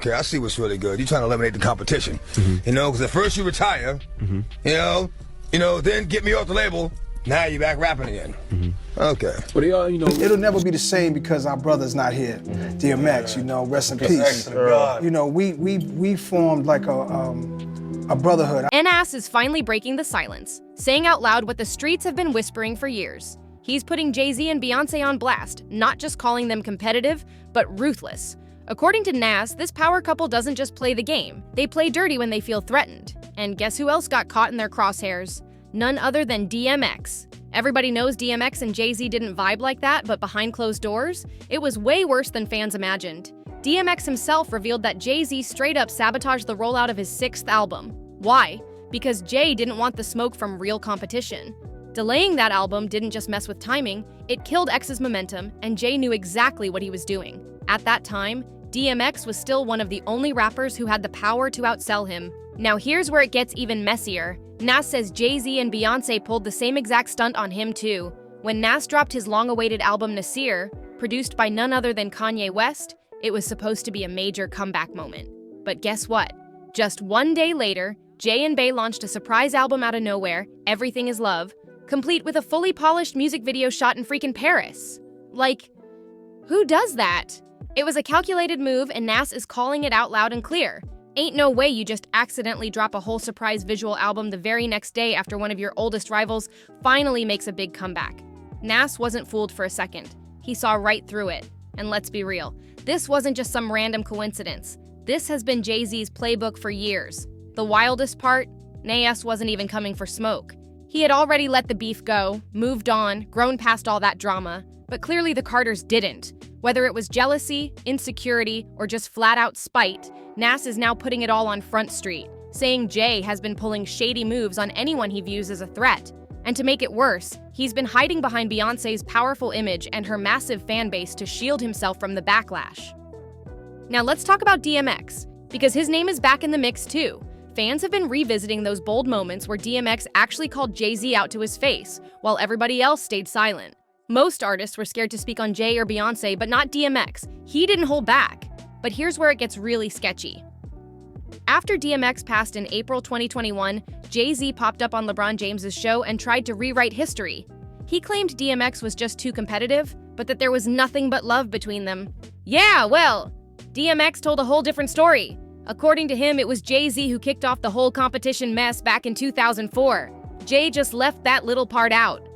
Okay, I see what's really good. You're trying to eliminate the competition. You know, because at first you retire, you know, then get me off the label. Now you're back rapping again. Okay. But you know, it'll never be the same because our brother's not here. DMX, you know, rest in peace. You know, we formed like a brotherhood. Nas is finally breaking the silence, saying out loud what the streets have been whispering for years. He's putting Jay-Z and Beyoncé on blast, not just calling them competitive, but ruthless. According to Nas, this power couple doesn't just play the game, they play dirty when they feel threatened. And guess who else got caught in their crosshairs? None other than DMX. Everybody knows DMX and Jay-Z didn't vibe like that, but behind closed doors, it was way worse than fans imagined. DMX himself revealed that Jay-Z straight up sabotaged the rollout of his 6th album. Why? Because Jay didn't want the smoke from real competition. Delaying that album didn't just mess with timing, it killed X's momentum, and Jay knew exactly what he was doing. At that time, DMX was still one of the only rappers who had the power to outsell him. Now here's where it gets even messier. Nas says Jay-Z and Beyoncé pulled the same exact stunt on him too. When Nas dropped his long-awaited album Nasir, produced by none other than Kanye West, it was supposed to be a major comeback moment. But guess what? Just one day later, Jay and Bey launched a surprise album out of nowhere, Everything Is Love, complete with a fully polished music video shot in freaking Paris. Like, who does that? It was a calculated move, and Nas is calling it out loud and clear. Ain't no way you just accidentally drop a whole surprise visual album the very next day after one of your oldest rivals finally makes a big comeback. Nas wasn't fooled for a second. He saw right through it. And let's be real, this wasn't just some random coincidence. This has been Jay-Z's playbook for years. The wildest part? Nas wasn't even coming for smoke. He had already let the beef go, moved on, grown past all that drama, but clearly the Carters didn't. Whether it was jealousy, insecurity, or just flat-out spite, Nas is now putting it all on Front Street, saying Jay has been pulling shady moves on anyone he views as a threat. And to make it worse, he's been hiding behind Beyoncé's powerful image and her massive fan base to shield himself from the backlash. Now let's talk about DMX, because his name is back in the mix too. Fans have been revisiting those bold moments where DMX actually called Jay-Z out to his face, while everybody else stayed silent. Most artists were scared to speak on Jay or Beyoncé, but not DMX. He didn't hold back. But here's where it gets really sketchy. After DMX passed in April 2021, Jay-Z popped up on LeBron James's show and tried to rewrite history. He claimed DMX was just too competitive, but that there was nothing but love between them. Yeah, well, DMX told a whole different story. According to him, it was Jay-Z who kicked off the whole competition mess back in 2004. Jay just left that little part out.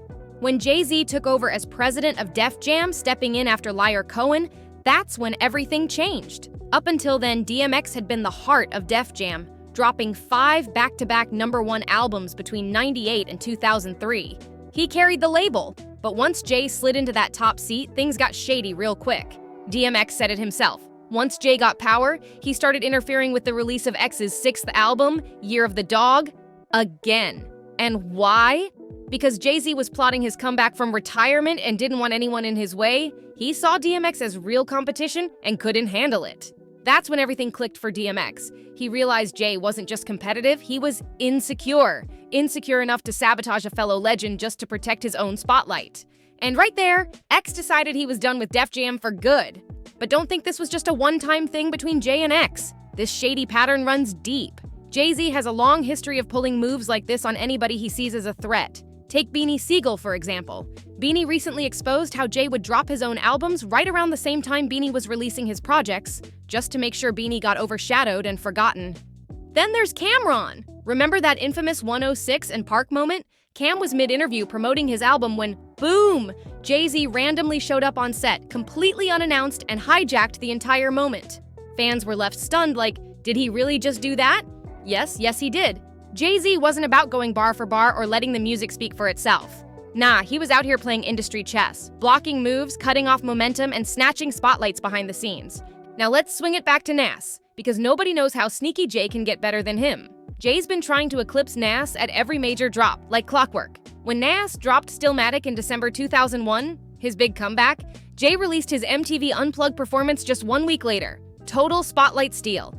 When Jay-Z took over as president of Def Jam, stepping in after Liar Cohen, that's when everything changed. Up until then, DMX had been the heart of Def Jam, dropping 5 back-to-back #1 albums between '98 and 2003. He carried the label, but once Jay slid into that top seat, things got shady real quick. DMX said it himself. Once Jay got power, he started interfering with the release of X's 6th album, Year of the Dog, again. And why? Because Jay-Z was plotting his comeback from retirement and didn't want anyone in his way. He saw DMX as real competition and couldn't handle it. That's when everything clicked for DMX. He realized Jay wasn't just competitive, he was insecure. Insecure enough to sabotage a fellow legend just to protect his own spotlight. And right there, X decided he was done with Def Jam for good. But don't think this was just a one-time thing between Jay and X. This shady pattern runs deep. Jay-Z has a long history of pulling moves like this on anybody he sees as a threat. Take Beanie Sigel, for example. Beanie recently exposed how Jay would drop his own albums right around the same time Beanie was releasing his projects, just to make sure Beanie got overshadowed and forgotten. Then there's Cam'ron. Remember that infamous 106 and Park moment? Cam was mid-interview promoting his album when, boom, Jay-Z randomly showed up on set, completely unannounced, and hijacked the entire moment. Fans were left stunned like, did he really just do that? Yes, he did. Jay-Z wasn't about going bar for bar or letting the music speak for itself. Nah, he was out here playing industry chess, blocking moves, cutting off momentum, and snatching spotlights behind the scenes. Now let's swing it back to Nas, because nobody knows how sneaky Jay can get better than him. Jay's been trying to eclipse Nas at every major drop, like clockwork. When Nas dropped Stillmatic in December 2001, his big comeback, Jay released his MTV Unplugged performance just 1 week later. Total spotlight steal.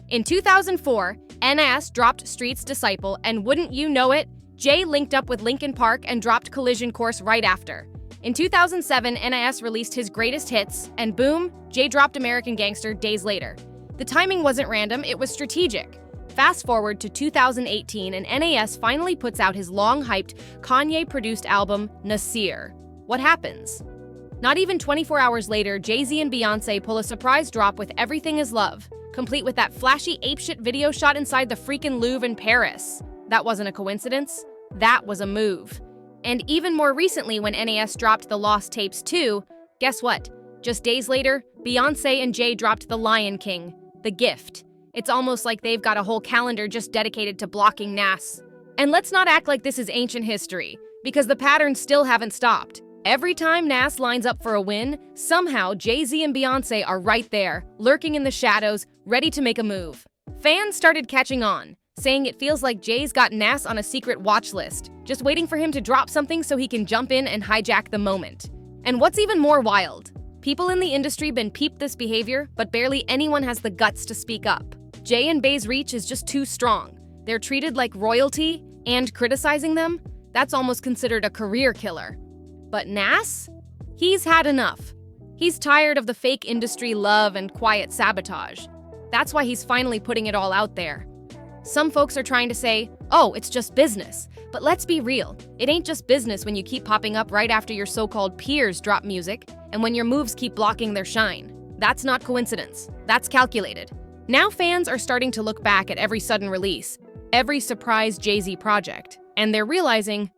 In 2004, Nas dropped Street's Disciple, and wouldn't you know it, Jay linked up with Linkin Park and dropped Collision Course right after. In 2007, Nas released his greatest hits, and boom, Jay dropped American Gangster days later. The timing wasn't random, it was strategic. Fast forward to 2018, and NAS finally puts out his long-hyped, Kanye-produced album, Nasir. What happens? Not even 24 hours later, Jay-Z and Beyoncé pull a surprise drop with Everything Is Love, complete with that flashy apeshit video shot inside the freaking Louvre in Paris. That wasn't a coincidence. That was a move. And even more recently, when NAS dropped the Lost Tapes 2, guess what? Just days later, Beyoncé and Jay dropped The Lion King, The Gift. It's almost like they've got a whole calendar just dedicated to blocking NAS. And let's not act like this is ancient history, because the patterns still haven't stopped. Every time NAS lines up for a win, somehow Jay-Z and Beyoncé are right there, lurking in the shadows, ready to make a move. Fans started catching on, saying it feels like Jay's got NAS on a secret watch list, just waiting for him to drop something so he can jump in and hijack the moment. And what's even more wild, people in the industry been peeped this behavior, but barely anyone has the guts to speak up. Jay and Bey's reach is just too strong. They're treated like royalty, and criticizing them, that's almost considered a career killer. But NAS? He's had enough. He's tired of the fake industry love and quiet sabotage. That's why he's finally putting it all out there. Some folks are trying to say, oh, it's just business. But let's be real, it ain't just business when you keep popping up right after your so-called peers drop music, and when your moves keep blocking their shine. That's not coincidence. That's calculated. Now fans are starting to look back at every sudden release, every surprise Jay-Z project, and they're realizing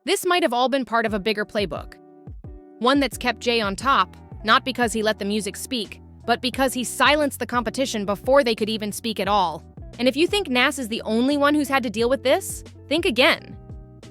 this might have all been part of a bigger playbook. One that's kept Jay on top, not because he let the music speak, but because he silenced the competition before they could even speak at all. And if you think NAS is the only one who's had to deal with this, think again.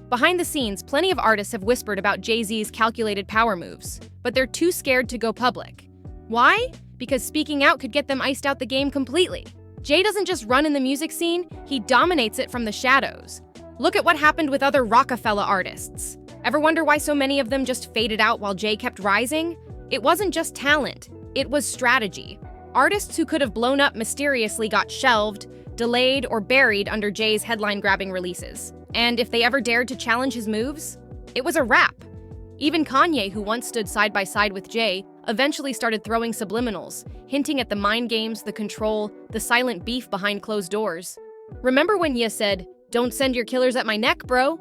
Behind the scenes, plenty of artists have whispered about Jay-Z's calculated power moves, but they're too scared to go public. Why? Because speaking out could get them iced out the game completely. Jay doesn't just run in the music scene, he dominates it from the shadows. Look at what happened with other Rockefeller artists. Ever wonder why so many of them just faded out while Jay kept rising? It wasn't just talent, it was strategy. Artists who could have blown up mysteriously got shelved, delayed, or buried under Jay's headline-grabbing releases. And if they ever dared to challenge his moves, it was a wrap. Even Kanye, who once stood side by side with Jay, eventually started throwing subliminals, hinting at the mind games, the control, the silent beef behind closed doors. Remember when Ye said, "Don't send your killers at my neck, bro"?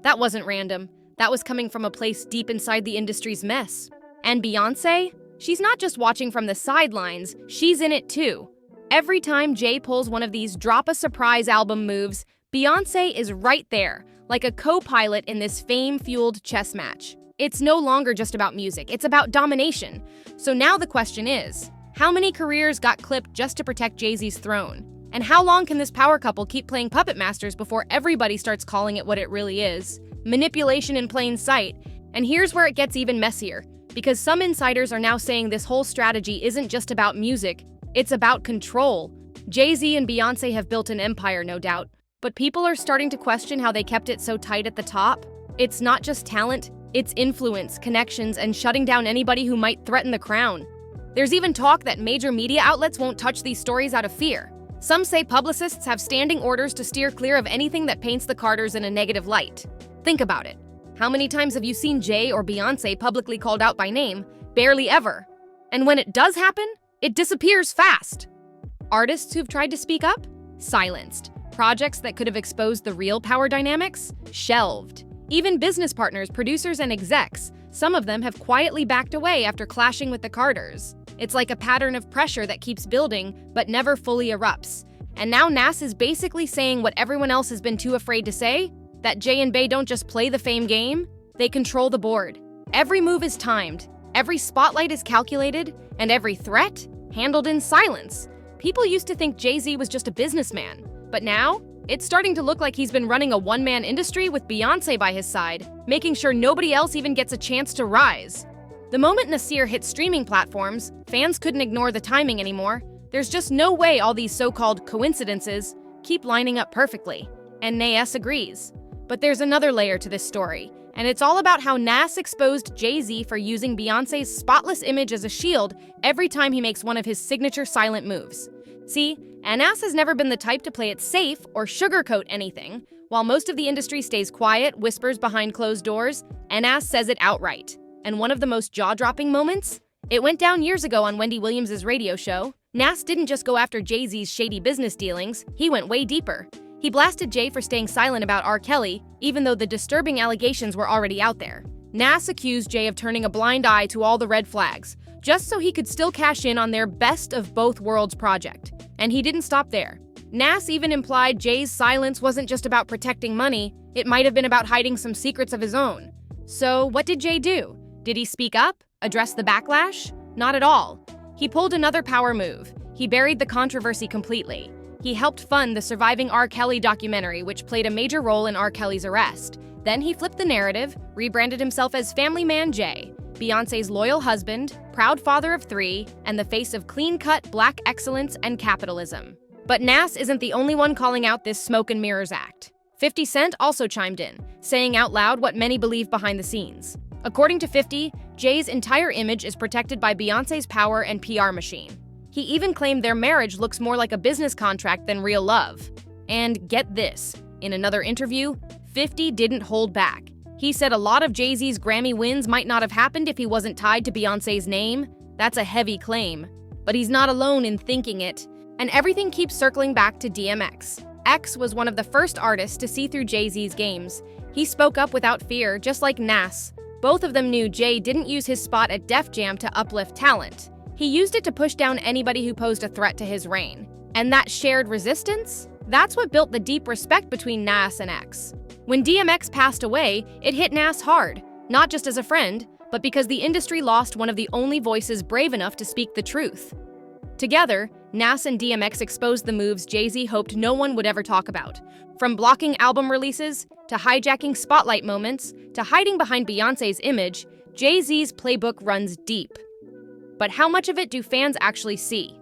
That wasn't random. That was coming from a place deep inside the industry's mess. And Beyoncé? She's not just watching from the sidelines, she's in it too. Every time Jay pulls one of these drop-a-surprise album moves, Beyoncé is right there, like a co-pilot in this fame-fueled chess match. It's no longer just about music, it's about domination. So now the question is, how many careers got clipped just to protect Jay-Z's throne? And how long can this power couple keep playing puppet masters before everybody starts calling it what it really is? Manipulation in plain sight. And here's where it gets even messier, because some insiders are now saying this whole strategy isn't just about music, it's about control. Jay-Z and Beyoncé have built an empire, no doubt, but people are starting to question how they kept it so tight at the top. It's not just talent, it's influence, connections, and shutting down anybody who might threaten the crown. There's even talk that major media outlets won't touch these stories out of fear. Some say publicists have standing orders to steer clear of anything that paints the Carters in a negative light. Think about it. How many times have you seen Jay or Beyoncé publicly called out by name? Barely ever. And when it does happen, it disappears fast. Artists who've tried to speak up? Silenced. Projects that could have exposed the real power dynamics? Shelved. Even business partners, producers, and execs, some of them have quietly backed away after clashing with the Carters. It's like a pattern of pressure that keeps building, but never fully erupts. And now NAS is basically saying what everyone else has been too afraid to say, that Jay and Bey don't just play the fame game, they control the board. Every move is timed, every spotlight is calculated, and every threat handled in silence. People used to think Jay-Z was just a businessman, but now, it's starting to look like he's been running a one-man industry with Beyoncé by his side, making sure nobody else even gets a chance to rise. The moment Nasir hit streaming platforms, fans couldn't ignore the timing anymore. There's just no way all these so-called coincidences keep lining up perfectly, and NAS agrees. But there's another layer to this story, and it's all about how NAS exposed Jay-Z for using Beyoncé's spotless image as a shield every time he makes one of his signature silent moves. See, NAS has never been the type to play it safe or sugarcoat anything. While most of the industry stays quiet, whispers behind closed doors, NAS says it outright. And one of the most jaw-dropping moments? It went down years ago on Wendy Williams' radio show, Nas didn't just go after Jay-Z's shady business dealings, he went way deeper. He blasted Jay for staying silent about R. Kelly, even though the disturbing allegations were already out there. Nas accused Jay of turning a blind eye to all the red flags, just so he could still cash in on their best of both worlds project. And he didn't stop there. Nas even implied Jay's silence wasn't just about protecting money, it might have been about hiding some secrets of his own. So what did Jay do? Did he speak up? Address the backlash? Not at all. He pulled another power move. He buried the controversy completely. He helped fund the surviving R. Kelly documentary, which played a major role in R. Kelly's arrest. Then he flipped the narrative, rebranded himself as Family Man Jay, Beyoncé's loyal husband, proud father of 3, and the face of clean-cut Black excellence and capitalism. But Nas isn't the only one calling out this smoke and mirrors act. 50 Cent also chimed in, saying out loud what many believe behind the scenes. According to 50, Jay's entire image is protected by Beyoncé's power and PR machine. He even claimed their marriage looks more like a business contract than real love. And get this, in another interview, 50 didn't hold back. He said a lot of Jay-Z's Grammy wins might not have happened if he wasn't tied to Beyoncé's name. That's a heavy claim. But he's not alone in thinking it. And everything keeps circling back to DMX. X was one of the first artists to see through Jay-Z's games. He spoke up without fear, just like Nas. Both of them knew Jay didn't use his spot at Def Jam to uplift talent. He used it to push down anybody who posed a threat to his reign. And that shared resistance? That's what built the deep respect between Nas and X. When DMX passed away, it hit Nas hard, not just as a friend, but because the industry lost one of the only voices brave enough to speak the truth. Together, Nas and DMX exposed the moves Jay-Z hoped no one would ever talk about. From blocking album releases, to hijacking spotlight moments, to hiding behind Beyoncé's image, Jay-Z's playbook runs deep. But how much of it do fans actually see?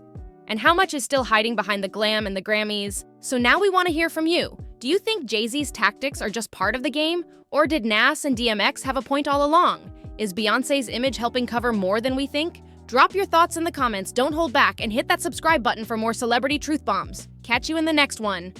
And how much is still hiding behind the glam and the Grammys? So now we want to hear from you. Do you think Jay-Z's tactics are just part of the game? Or did Nas and DMX have a point all along? Is Beyoncé's image helping cover more than we think? Drop your thoughts in the comments, don't hold back, and hit that subscribe button for more celebrity truth bombs. Catch you in the next one.